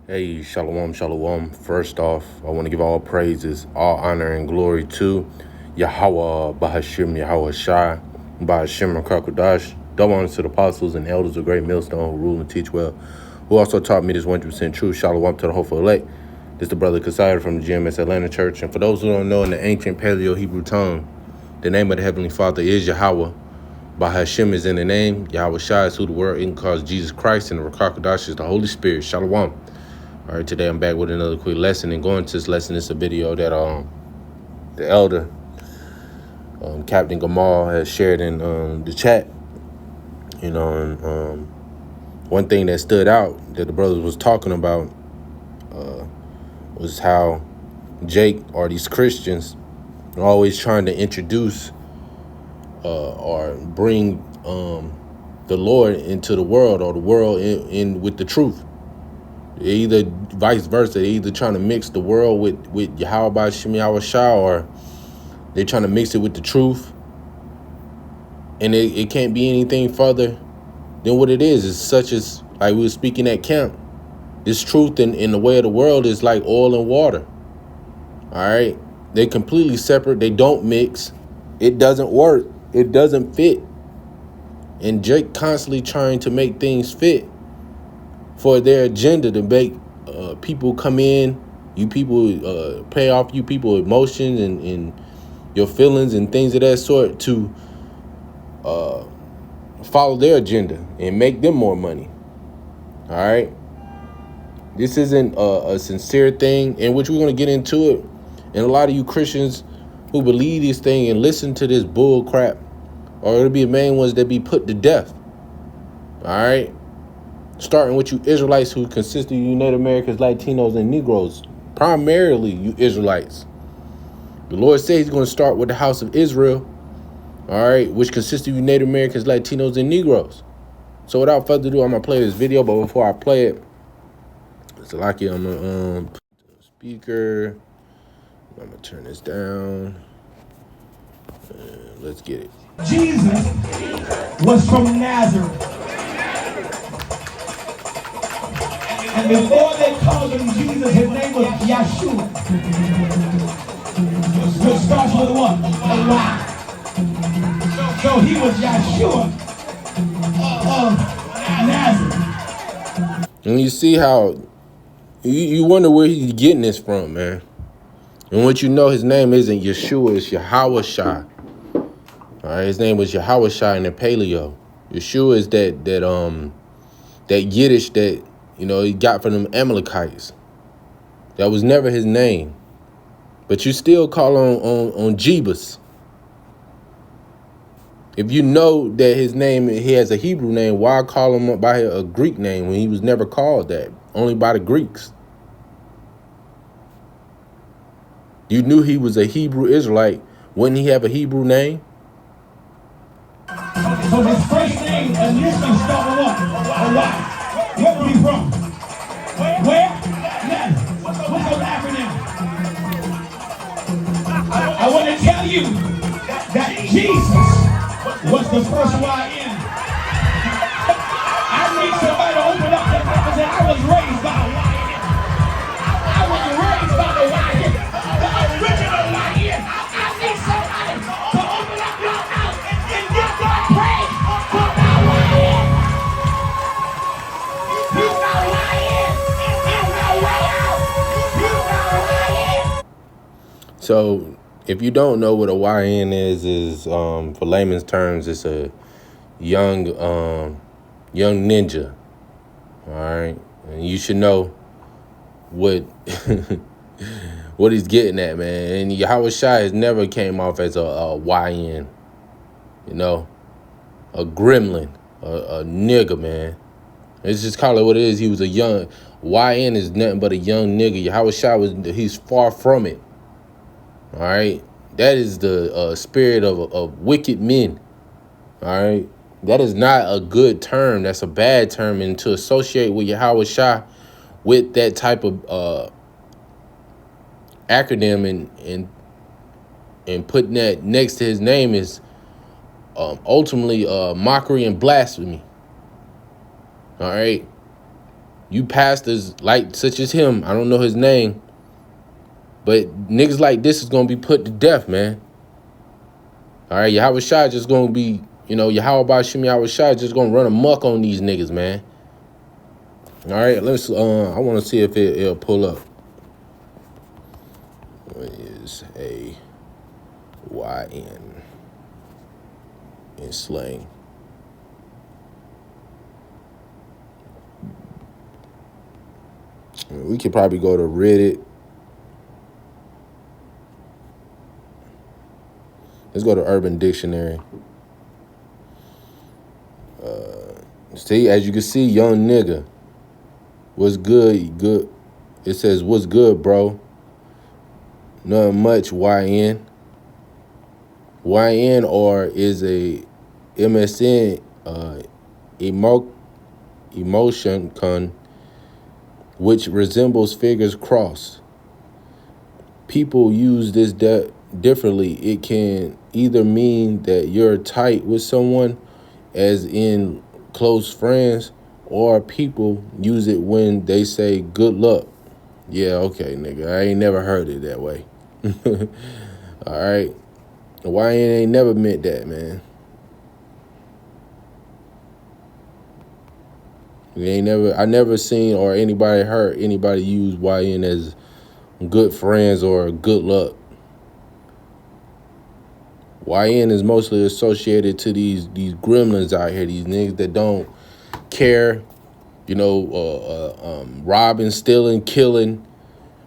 Hey, shalom, shalom. First off, I want to give all praises, all honor, and glory to Yahweh, Bahashim, Yahweh Shai, Bahashim, Rakakodash. Double honors to the apostles and elders of Great Millstone who rule and teach well, who also taught me this 100% truth. Shalom to the hopeful elect. This is the brother Kasaya from the GMS Atlanta Church. And for those who don't know, in the ancient Paleo-Hebrew tongue, the name of the Heavenly Father is Yahweh. Bahashim is in the name. Yahweh Shai is who the word even calls Jesus Christ, and the Rakakodash is the Holy Spirit. Shalom. All right, today I'm back with another quick lesson. And going to this lesson, it's a video that the elder, Captain Gamal, has shared in the chat. You know, and one thing that stood out that the brothers was talking about was how Jake or these Christians are always trying to introduce or bring the Lord into the world, or the world in with the truth. Either vice versa. They're either trying to mix the world with Yahweh Shem Yahweh Shah, or they're trying to mix it with the truth. And it can't be anything further than what it is. It's such as, like we were speaking at camp, this truth in the way of the world is like oil and water. All right? They're completely separate. They don't mix. It doesn't work. It doesn't fit. And Jake constantly trying to make things fit for their agenda, to make people come in, you people pay off you people emotions and your feelings and things of that sort, to follow their agenda and make them more money. All right, this isn't a sincere thing, in which we're going to get into it. And a lot of you Christians who believe this thing and listen to this bull crap are going to be the main ones that be put to death. All right, starting with you Israelites who consist of Native Americans, Latinos, and Negroes. Primarily you Israelites. The Lord says he's going to start with the house of Israel, all right, which consists of you Native Americans, Latinos, and Negroes. So without further ado, I'm going to play this video, but before I play it, it's like I'm going to speaker. I'm going to turn this down. Let's get it. Jesus was from Nazareth. And before they called him Jesus, his name was Yeshua, which starts with what? A Y. So he was Yeshua of Nazareth. And you see how you wonder where he's getting this from, man. And what you know, his name isn't Yeshua, it's Yahweh Shai. All right, his name was Yahweh Shai in the Paleo. Yeshua is that Yiddish that, you know, he got from them Amalekites. That was never his name. But you still call on Jebus. If you know that his name, he has a Hebrew name, why call him by a Greek name when he was never called that? Only by the Greeks. You knew he was a Hebrew Israelite. Wouldn't he have a Hebrew name? So his first name initially started with what? A Y. Where was he from? Where? Nazareth. What's the acronym? I want to tell you that Jesus was the first YN. I need somebody to open up their mouth and say, I was raised by a YN. I was raised by the YN. The original YN. I need somebody to open up your mouth and give God praise for my YN. He's my YN. He's my way out. He's my YN. So if you don't know what a YN is for layman's terms, it's a young ninja. All right, and you should know what what he's getting at, man. And Yahweh Shai has never came off as a YN, you know, a gremlin, a nigga, man. Let's just call it what it is. He was a young YN is nothing but a young nigga. Yahweh Shai he's far from it. All right, that is the spirit of wicked men. All right, that is not a good term. That's a bad term, and to associate with Yahweh Shai with that type of acronym and putting that next to his name is ultimately mockery and blasphemy. All right, You pastors like such as him, I don't know his name, but niggas like this is gonna be put to death, man. All right, Yahweh Shai just gonna be, Yahweh Bashim Yahweh Shai just gonna run amok on these niggas, man. All right, let's. I want to see if it'll pull up. What is a YN in slang? We could probably go to Reddit. Let's go to Urban Dictionary. See, as you can see, young nigga. What's good? Good. It says, what's good, bro? Nothing much, YN. YN or is a MSN emotion which resembles figures crossed. People use this differently. It can either mean that you're tight with someone, as in close friends, or people use it when they say good luck. Yeah, okay, nigga. I ain't never heard it that way. All right. YN ain't never meant that, man. I never seen or anybody heard anybody use YN as good friends or good luck. YN is mostly associated to these gremlins out here, these niggas that don't care, robbing, stealing, killing,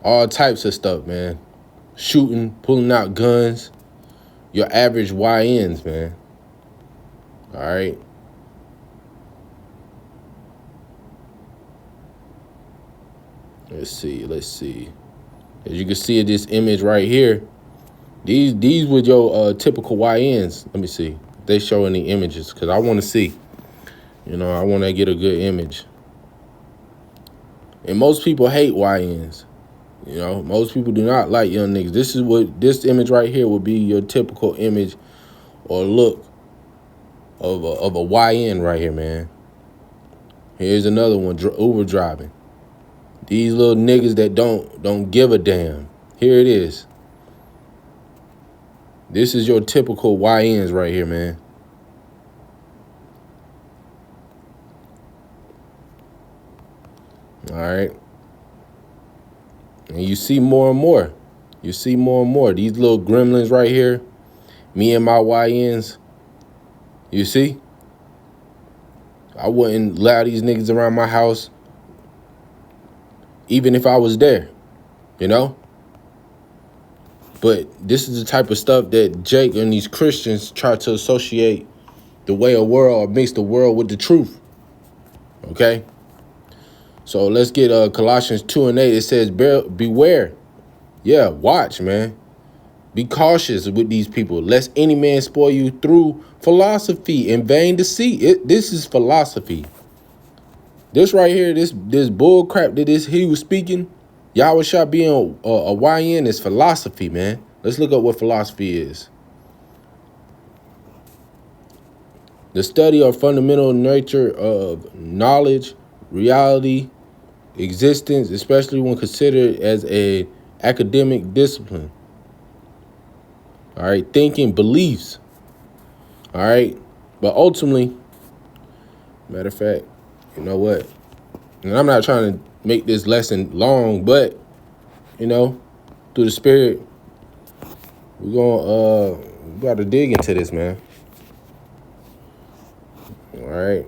all types of stuff, man. Shooting, pulling out guns. Your average YNs, man. All right. Let's see. As you can see this image right here, these were your typical YNs. Let me see. They show any images because I want to see. I want to get a good image. And most people hate YNs. Most people do not like young niggas. This image right here would be your typical image or look of a YN right here, man. Here's another one, Uber driving. These little niggas that don't give a damn. Here it is. This is your typical YNs right here, man. All right. And you see more and more. You see more and more. These little gremlins right here. Me and my YNs. You see? I wouldn't allow these niggas around my house. Even if I was there. But this is the type of stuff that Jake and these Christians try to associate the way of world, or mix the world with the truth. Okay? So let's get Colossians 2:8. It says, beware. Yeah, watch, man. Be cautious with these people, lest any man spoil you through philosophy and vain deceit. This is philosophy. This right here, this bull crap that he was speaking, Yahweh Shah being a YN is philosophy, man. Let's look up what philosophy is. The study or fundamental nature of knowledge, reality, existence, especially when considered as a academic discipline. All right, thinking, beliefs. All right, but ultimately, matter of fact, you know what? And I'm not trying to make this lesson long, but through the Spirit, we got to dig into this, man. All right.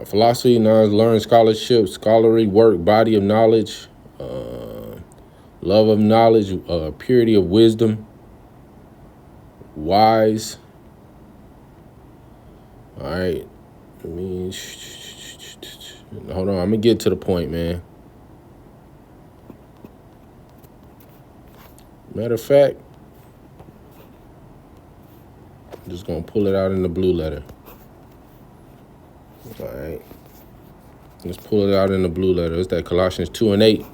Philosophy, knowledge, learn, scholarship, scholarly work, body of knowledge, love of knowledge, purity of wisdom, wise. All right. Hold on. I'm going to get to the point, man. Matter of fact, I'm just going to pull it out in the blue letter. All right. Let's pull it out in the blue letter. It's that Colossians 2:8.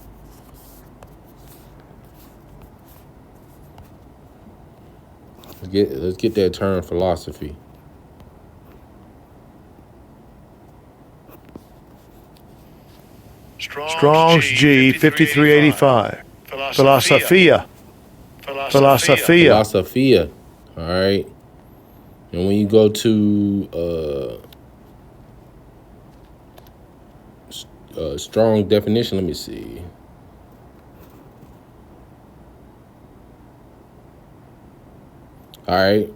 Let's get that term philosophy. Strong's G 5385. Philosophia. Philosophia. Philosophia. All right. And when you go to strong definition, let me see. All right.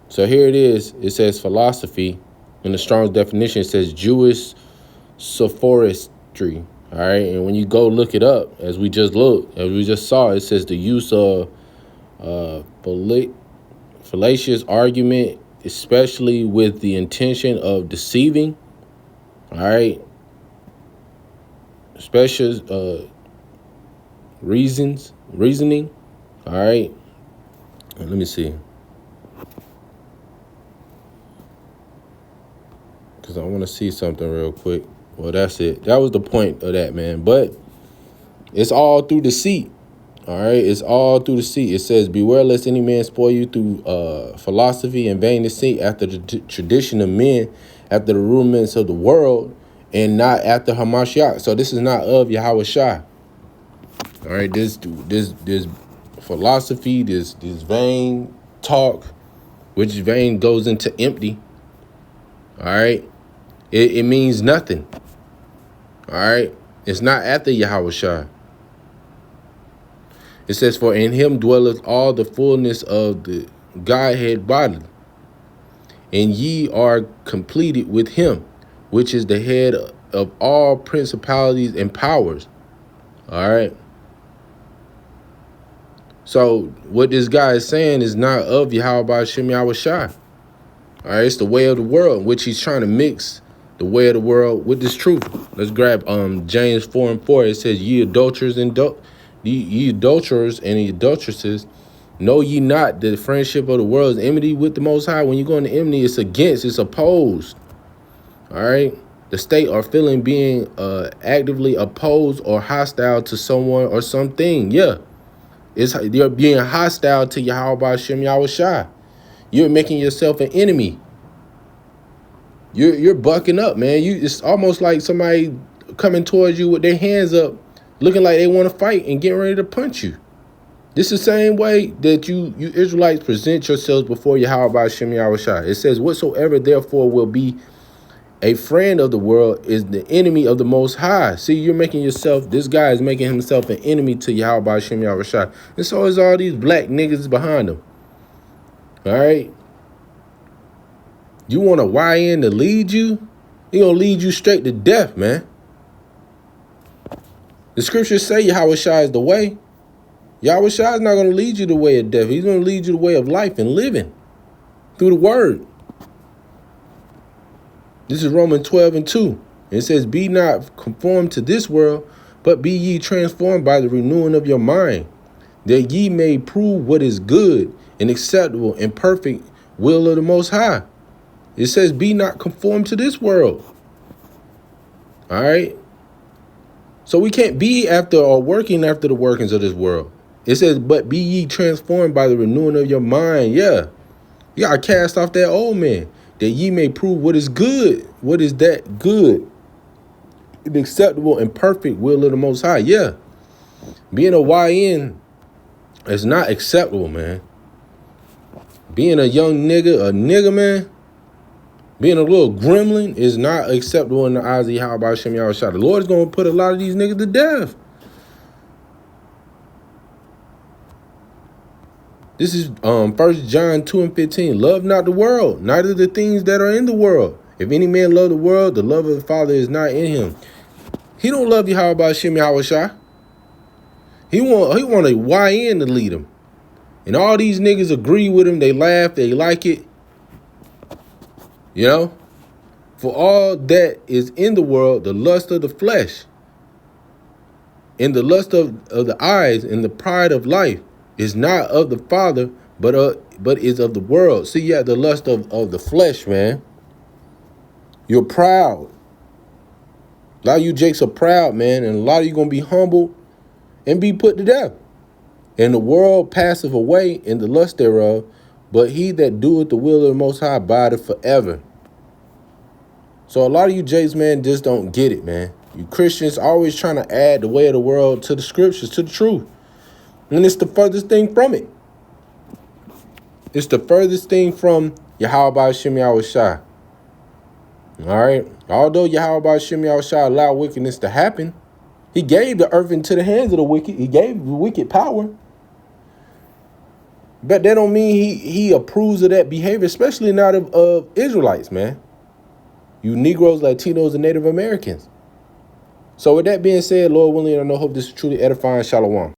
So here it is. It says philosophy. In the Strong's definition, it says Jewish sophistry. All right. And when you go look it up, as we just saw, it says the use of fallacious argument, especially with the intention of deceiving. All right. Special reasoning. All right. Let me see. Because I want to see something real quick. Well, that's it. That was the point of that, man. But it's all through deceit. All right. It's all through deceit. It says, beware lest any man spoil you through philosophy and vain deceit, after the tradition of men, after the rudiments of the world, and not after Hamashiach. So this is not of Yahweh Shai. All right. This philosophy, this vain talk, which vain goes into empty. All right. It means nothing. All right. It's not after Yahweh Shai. It says, for in him dwelleth all the fullness of the Godhead bodily, and ye are completed with him, which is the head of all principalities and powers. All right. So what this guy is saying is not of Yahweh B'Shem Yahweh Shai. All right. It's the way of the world, which he's trying to mix the way of the world with this truth. Let's grab James 4:4. It says, ye adulterers and ye adulterers and the adulteresses, know ye not that the friendship of the world is enmity with the Most High? When you go into enmity, it's against, it's opposed. All right. The state or feeling being actively opposed or hostile to someone or something. Yeah. You're being hostile to Yahweh B'Shem Yahweh Shai. You're making yourself an enemy. You're bucking up, man. It's almost like somebody coming towards you with their hands up, looking like they want to fight and getting ready to punch you. This is the same way that you Israelites present yourselves before Yahweh B'Shem Yahweh Shai. It says, whatsoever therefore will be a friend of the world is the enemy of the Most High. See, you're making yourself, this guy is making himself an enemy to Yahweh B'Shem Yahweh Shai. And so is all these black niggas behind him. All right. You want a YN to lead you? He gonna lead you straight to death, man. The scriptures say Yahweh Shai is the way. Yahweh Shai is not gonna lead you the way of death. He's gonna lead you the way of life and living through the word. This is Romans 12:2. It says, be not conformed to this world, but be ye transformed by the renewing of your mind, that ye may prove what is good and acceptable and perfect will of the Most High. It says, be not conformed to this world. All right. So we can't be after or working after the workings of this world. It says, but be ye transformed by the renewing of your mind. Yeah. You got to cast off that old man, that ye may prove what is good. What is that good? An acceptable and perfect will of the Most High. Yeah. Being a YN is not acceptable, man. Being a young nigga, man, being a little gremlin is not acceptable in the eyes of Yahweh B'Shem Yahweh Shai. The Lord is going to put a lot of these niggas to death. This is 1 John 2:15. Love not the world, neither the things that are in the world. If any man love the world, the love of the Father is not in him. He don't love Yahweh B'Shem Yahweh Shai. He want a YN to lead him. And all these niggas agree with him. They laugh. They like it. You know, for all that is in the world, the lust of the flesh and the lust of the eyes and the pride of life is not of the Father, but is of the world. See, you have the lust of the flesh, man. You're proud. A lot of you jakes are proud, man, and a lot of you going to be humble and be put to death. And the world passeth away in the lust thereof, but he that doeth the will of the Most High abideth forever. So a lot of you jakes, man, just don't get it, man. You Christians always trying to add the way of the world to the scriptures, to the truth. And it's the furthest thing from it. It's the furthest thing from Yahweh Shem Yahushua. All right? Although Yahweh Shem Yahushua allowed wickedness to happen, he gave the earth into the hands of the wicked. He gave the wicked power. But that don't mean he approves of that behavior, especially not of Israelites, man. You Negroes, Latinos, and Native Americans. So with that being said, Lord willing, I know, hope this is truly edifying. Shalom.